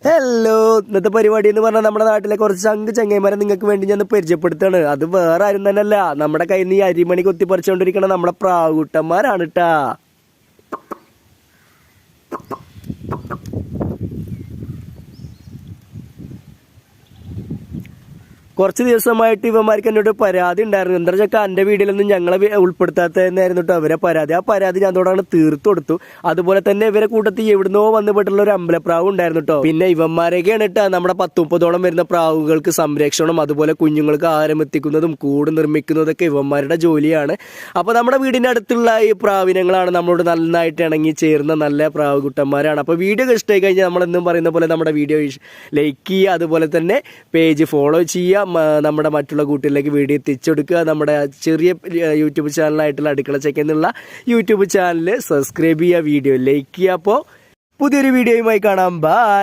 Hello, ഇന്നത്തെ പരിപാടി എന്ന് പറഞ്ഞാൽ നമ്മുടെ നാട്ടിലെ കുറച്ച് ചങ്ങൈമാരെ നിങ്ങൾക്ക് വേണ്ടി ഞാൻ പരിചയപ്പെടുത്താണ്. അത് വേറെ ആരും തന്നെയല്ല, നമ്മുടെ കയ്യിൽ നിന്ന് ഈ അരിമണി കൊത്തിപ്പറിച്ചുകൊണ്ടിരിക്കണ നമ്മുടെ പ്രാവുട്ടന്മാരാണ് കേട്ടാ. കുറച്ച് ദിവസമായിട്ട് ഇവന്മാർക്ക് എന്നോട് പരാതി ഉണ്ടായിരുന്നു. എന്താ വെച്ചാൽ എൻ്റെ വീഡിയോയിലൊന്നും ഞങ്ങളെ ഉൾപ്പെടുത്താത്തതെന്നായിരുന്നു കേട്ടോ അവരെ പരാതി. ആ പരാതി ഞാൻ തോടാണ് തീർത്തു കൊടുത്തു. അതുപോലെ തന്നെ ഇവരെ കൂട്ടത്തിൽ എവിടുന്നോ വന്നുപെട്ടുള്ള ഒരു അമ്പലപ്രാവ് ഉണ്ടായിരുന്നു കേട്ടോ. പിന്നെ ഇവന്മാരെയൊക്കെയാണ് കേട്ടോ നമ്മുടെ 10-30 വരുന്ന പ്രാവുകൾക്ക് സംരക്ഷണം, അതുപോലെ കുഞ്ഞുങ്ങൾക്ക് ആഹാരം എത്തിക്കുന്നതും കൂട് നിർമ്മിക്കുന്നതൊക്കെ ഇവന്മാരുടെ ജോലിയാണ്. അപ്പോൾ നമ്മുടെ വീടിൻ്റെ അടുത്തുള്ള ഈ പ്രാവിനങ്ങളാണ് നമ്മളോട് നന്നായിട്ട് ഇണങ്ങി ചേർന്ന നല്ല പ്രാവുകുട്ടന്മാരാണ്. അപ്പോൾ വീഡിയോ ഇഷ്ടമായി കഴിഞ്ഞാൽ നമ്മളെന്നും പറയുന്ന പോലെ നമ്മുടെ വീഡിയോ ലൈക്ക് ചെയ്യുക, അതുപോലെ തന്നെ പേജ് ഫോളോ ചെയ്യുക, നമ്മുടെ മറ്റുള്ള കൂട്ടുകളിലേക്ക് വീഡിയോ എത്തിച്ചെടുക്കുക. നമ്മുടെ ചെറിയ യൂട്യൂബ് ചാനലായിട്ടുള്ള അടുക്കള ചെക്ക് എന്നുള്ള യൂട്യൂബ് ചാനൽ സബ്സ്ക്രൈബ് ചെയ്യുക, വീഡിയോ ലൈക്ക് ചെയ്യുക. അപ്പോൾ പുതിയൊരു വീഡിയോയുമായി കാണാം. ബൈ.